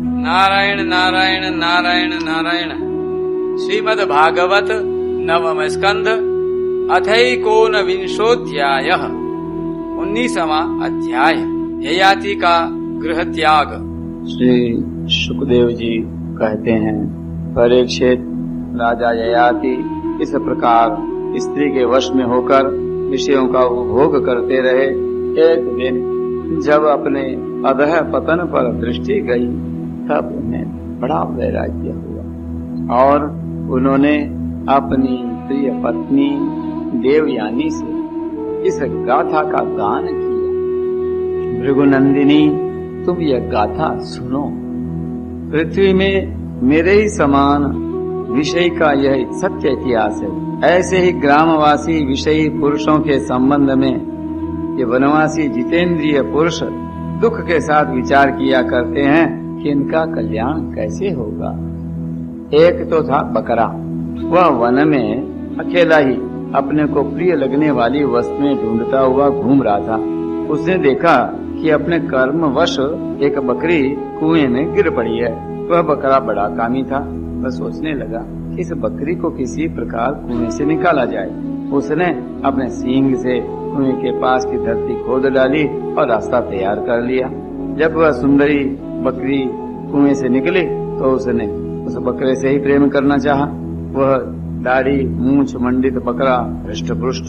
नारायण नारायण नारायण नारायण। श्रीमद् भागवत नवम स्कंध अथैकोनविंशोऽध्यायः 19वां अध्याय ययाति का गृह त्याग। श्री सुखदेव जी कहते हैं, परीक्षित राजा ययाति इस प्रकार स्त्री के वश में होकर विषयों का उपभोग करते रहे। एक दिन जब अपने अधः पतन पर दृष्टि गई तब उन्हें बड़ा वैराग्य हुआ और उन्होंने अपनी प्रिय पत्नी देवयानी से इस गाथा का गान किया। भृगुनंदिनी, तुम यह गाथा सुनो। पृथ्वी में मेरे ही समान विषय का यह सत्य इतिहास है। ऐसे ही ग्रामवासी विषयी पुरुषों के संबंध में ये वनवासी जितेंद्रिय पुरुष दुख के साथ विचार किया करते हैं कि इनका कल्याण कैसे होगा। एक तो था बकरा, वह वन में अकेला ही अपने को प्रिय लगने वाली वस्तुएं ढूंढता हुआ घूम रहा था। उसने देखा कि अपने कर्मवश एक बकरी कुएं में गिर पड़ी है। वह बकरा बड़ा कामी था। वह सोचने लगा कि इस बकरी को किसी प्रकार कुएं से निकाला जाए। उसने अपने सींग से कुएं के पास की धरती खोद डाली और रास्ता तैयार कर लिया। जब वह सुंदरी बकरी कुएं से निकली तो उसने उस बकरे से ही प्रेम करना चाहा। वह दाढ़ी मूंछ मंडित बकरा हृष्ट-पुष्ट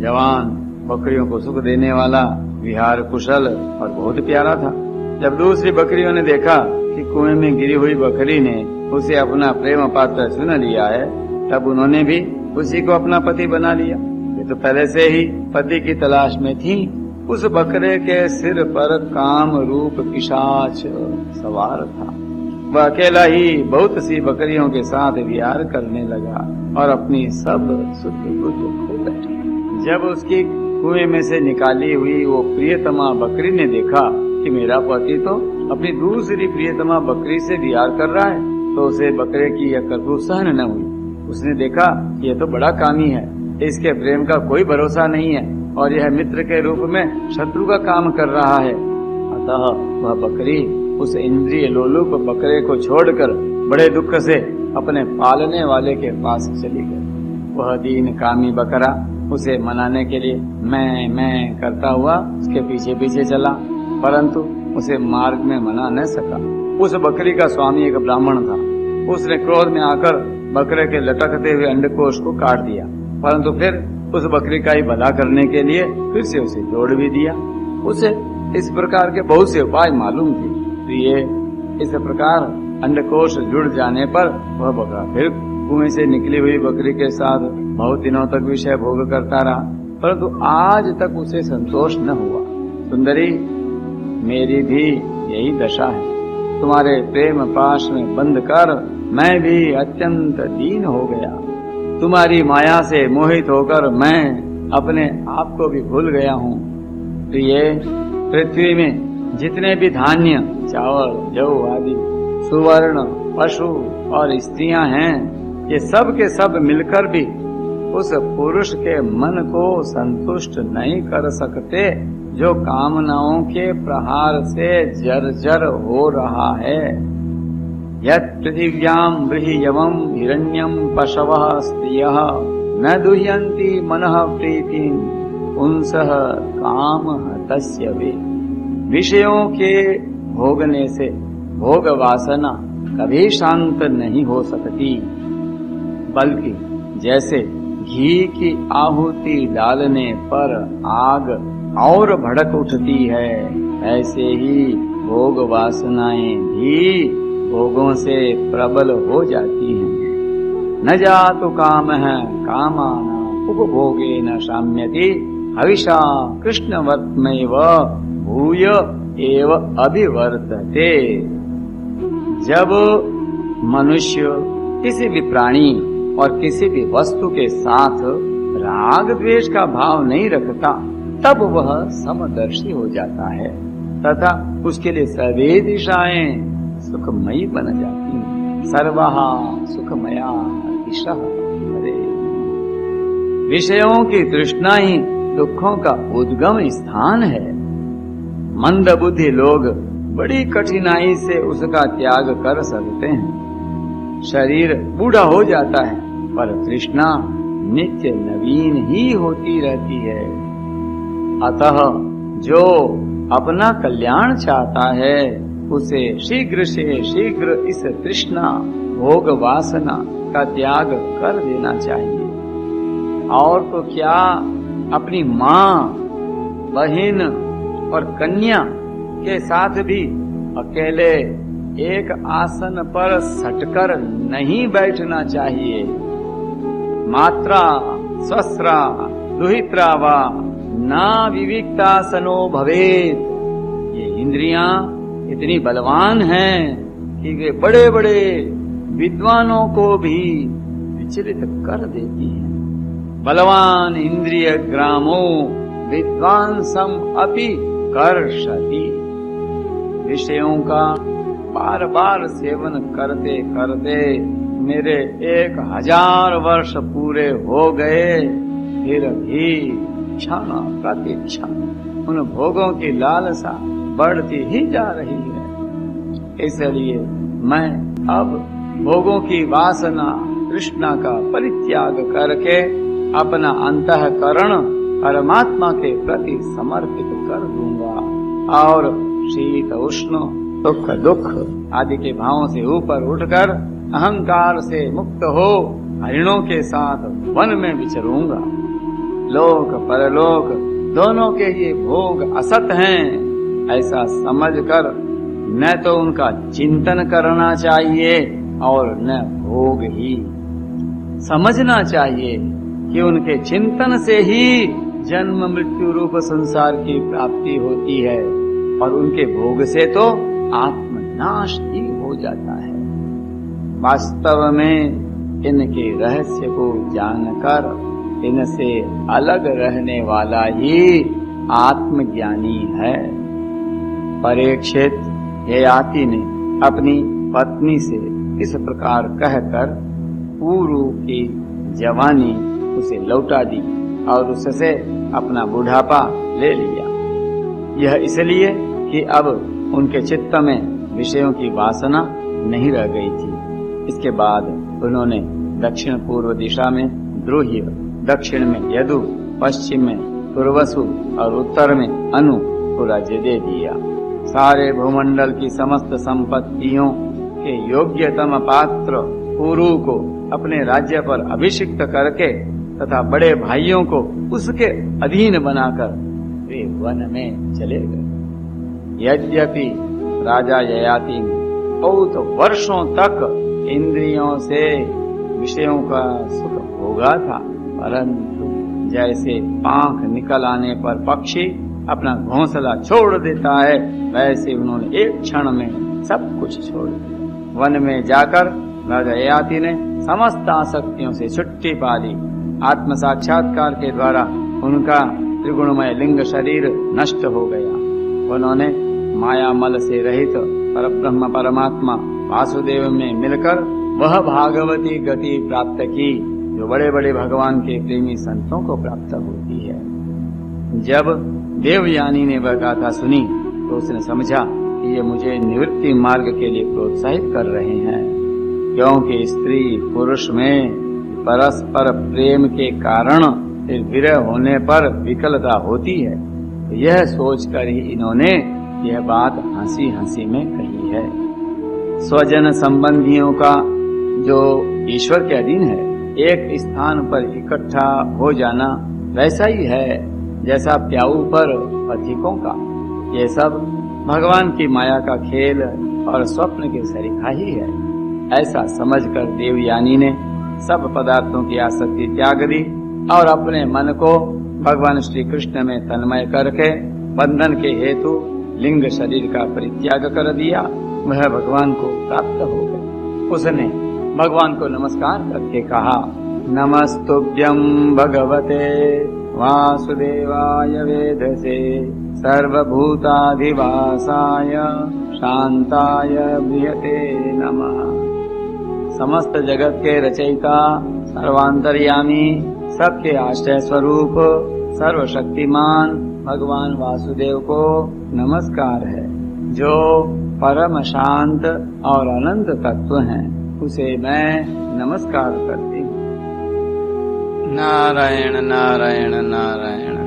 जवान, बकरियों को सुख देने वाला, विहार कुशल और बहुत प्यारा था। जब दूसरी बकरियों ने देखा कि कुएं में गिरी हुई बकरी ने उसे अपना प्रेम पात्र चुन लिया है, तब उन्होंने भी उसी को अपना पति बना लिया। ये तो पहले से ही पति की तलाश में थी। उस बकरे के सिर पर काम रूप पिशाच सवार था। वह अकेला ही बहुत सी बकरियों के साथ विहार करने लगा और अपनी सब सुध बुध खो बैठा। जब उसकी कुएं में से निकाली हुई वो प्रियतमा बकरी ने देखा कि मेरा पति तो अपनी दूसरी प्रियतमा बकरी से विहार कर रहा है, तो उसे बकरे की यह करतूत सहन न हुई। उसने देखा कि यह तो बड़ा कामी है, इसके प्रेम का कोई भरोसा नहीं है और यह मित्र के रूप में शत्रु का काम कर रहा है। अतः वह बकरी उस इंद्रिय लोलुप बकरे को छोड़कर बड़े दुख से अपने पालने वाले के पास चली गई। वह दीन कामी बकरा उसे मनाने के लिए मैं करता हुआ उसके पीछे पीछे चला, परंतु उसे मार्ग में मना न सका। उस बकरी का स्वामी एक ब्राह्मण था। उसने क्रोध में आकर बकरे के लटकते हुए अंडकोश को काट दिया, परंतु फिर उस बकरी का ही भला करने के लिए फिर से उसे जोड़ भी दिया। उसे इस प्रकार के बहुत से उपाय मालूम थे। प्रिय, इस प्रकार अंडकोश जुड़ जाने पर वह बकरा फिर कुएं से निकली हुई बकरी के साथ बहुत दिनों तक विषय भोग करता रहा, परंतु आज तक उसे संतोष न हुआ। सुंदरी, मेरी भी यही दशा है। तुम्हारे प्रेम पाश में बंद कर मैं भी अत्यंत दीन हो गया। तुम्हारी माया से मोहित होकर मैं अपने आप को भी भूल गया हूँ। प्रिय, पृथ्वी में जितने भी धान्य, चावल, जौ आदि, सुवर्ण, पशु और स्त्रियां हैं, ये सब के सब मिलकर भी उस पुरुष के मन को संतुष्ट नहीं कर सकते जो कामनाओं के प्रहार से जर्जर हो रहा है। यत् पृथिव्यां बृहयवं हिरण्यं पशवः स्त्रियः न दुह्यन्ति मनः प्रीतिं पुंसः कामः तस्य वे। विषयों के भोगने से भोग वासना कभी शांत नहीं हो सकती, बल्कि जैसे घी की आहुति डालने पर आग और भड़क उठती है, ऐसे ही भोग वासनाएं भी भोगों से प्रबल हो जाती हैं। न जातु कामः कामानां उपभोगेन शाम्यति हविषा कृष्णवर्त्मैव भूय एव अभिवर्तते। जब मनुष्य किसी भी प्राणी और किसी भी वस्तु के साथ राग द्वेष का भाव नहीं रखता, तब वह समदर्शी हो जाता है तथा उसके लिए सभी दिशाएं सुखमयी बन जाती हैं। सर्वः सुखमया दिशः। विषयों की तृष्णा ही दुखों का उद्गम स्थान है। मंद बुद्धि लोग बड़ी कठिनाई से उसका त्याग कर सकते हैं। शरीर बूढ़ा हो जाता है पर तृष्णा नित्य नवीन ही होती रहती है। अतः जो अपना कल्याण चाहता है उसे शीघ्र से शीघ्र इस तृष्णा भोग वासना का त्याग कर देना चाहिए। और तो क्या, अपनी माँ, बहन और कन्या के साथ भी अकेले एक आसन पर सटकर नहीं बैठना चाहिए। मात्रा स्वस्रा दुहित्रा वा ना विविक्तासनो भवेत। ये इंद्रियां इतनी बलवान हैं कि वे बड़े बड़े विद्वानों को भी विचलित कर देती हैं। बलवान इंद्रिय ग्रामो विद्वांसम अपि कर्षति। विषयों का बार बार सेवन करते करते मेरे 1000 वर्ष पूरे हो गए, फिर भी क्षण प्रतिक्षण उन भोगों की लालसा बढ़ती ही जा रही है। इसलिए मैं अब भोगों की वासना तृष्णा का परित्याग करके अपना अंतःकरण परमात्मा के प्रति समर्पित कर दूंगा और शीत उष्ण सुख दुख आदि के भावों से ऊपर उठकर अहंकार से मुक्त हो हरिणों के साथ वन में विचरूंगा। लोक परलोक दोनों के ये भोग असत हैं ऐसा समझकर न तो उनका चिंतन करना चाहिए और न भोग ही। समझना चाहिए कि उनके चिंतन से ही जन्म मृत्यु रूप संसार की प्राप्ति होती है और उनके भोग से तो आत्मनाश ही हो जाता है। वास्तव में इनके रहस्य को जानकर इनसे अलग रहने वाला ही आत्मज्ञानी है। परीक्षित ययाति ने अपनी पत्नी से इस प्रकार कहकर पूर्व की जवानी उसे लौटा दी और उससे अपना बुढ़ापा ले लिया। यह इसलिए कि अब उनके चित्त में विषयों की वासना नहीं रह गई थी। इसके बाद उन्होंने दक्षिण पूर्व दिशा में द्रोह्य, दक्षिण में यदु, पश्चिम में पुरवसु और उत्तर में अनु को राज्य दे दिया। सारे भूमंडल की समस्त संपत्तियों के योग्यतम पात्र पुरु को अपने राज्य पर अभिषिक्त करके तथा बड़े भाइयों को उसके अधीन बनाकर वे वन में चले गए। यद्यपि राजा ययाति बहुत वर्षों तक इंद्रियों से विषयों का सुख भोगा था, परंतु जैसे पांख निकल आने पर पक्षी अपना घोंसला छोड़ देता है वैसे उन्होंने एक क्षण में सब कुछ छोड़ दिया। वन में जाकर राजा ययाति ने समस्त आसक्तियों से छुट्टी पा ली। आत्म साक्षात्कार के द्वारा उनका त्रिगुणमय लिंग शरीर नष्ट हो गया। उन्होंने माया मल से रहित परब्रह्म परमात्मा वासुदेव में मिलकर वह भागवती गति प्राप्त की जो बड़े बड़े भगवान के प्रेमी संतों को प्राप्त होती है। जब देवयानी ने वह गाथा सुनी तो उसने समझा कि ये मुझे निवृत्ति मार्ग के लिए प्रोत्साहित कर रहे हैं, क्योंकि स्त्री पुरुष में परस्पर प्रेम के कारण फिर विरह होने पर विकलता होती है। यह सोचकर ही इन्होंने यह बात हंसी हंसी में कही है। स्वजन संबंधियों का जो ईश्वर के अधीन है, एक स्थान पर इकट्ठा हो जाना वैसा ही है जैसा प्याऊ पर पथिकों का। ये सब भगवान की माया का खेल और स्वप्न के सरीखा ही है। ऐसा समझकर देवयानी ने सब पदार्थों की आसक्ति त्याग दी और अपने मन को भगवान श्री कृष्ण में तन्मय करके बंधन के हेतु लिंग शरीर का परित्याग कर दिया। वह भगवान को प्राप्त हो गए। उसने भगवान को नमस्कार करके कहा, नमस्तुभ्यं भगवते वासुदेवाय वेधसे सर्वभूताधिवासाय शांताय बृहते नमः। समस्त जगत के रचयिता, सर्वांतर्यामी, सबके आश्रय स्वरूप, सर्वशक्तिमान भगवान वासुदेव को नमस्कार है। जो परम शांत और अनंत तत्व हैं, उसे मैं नमस्कार करती हूँ। नारायण नारायण नारायण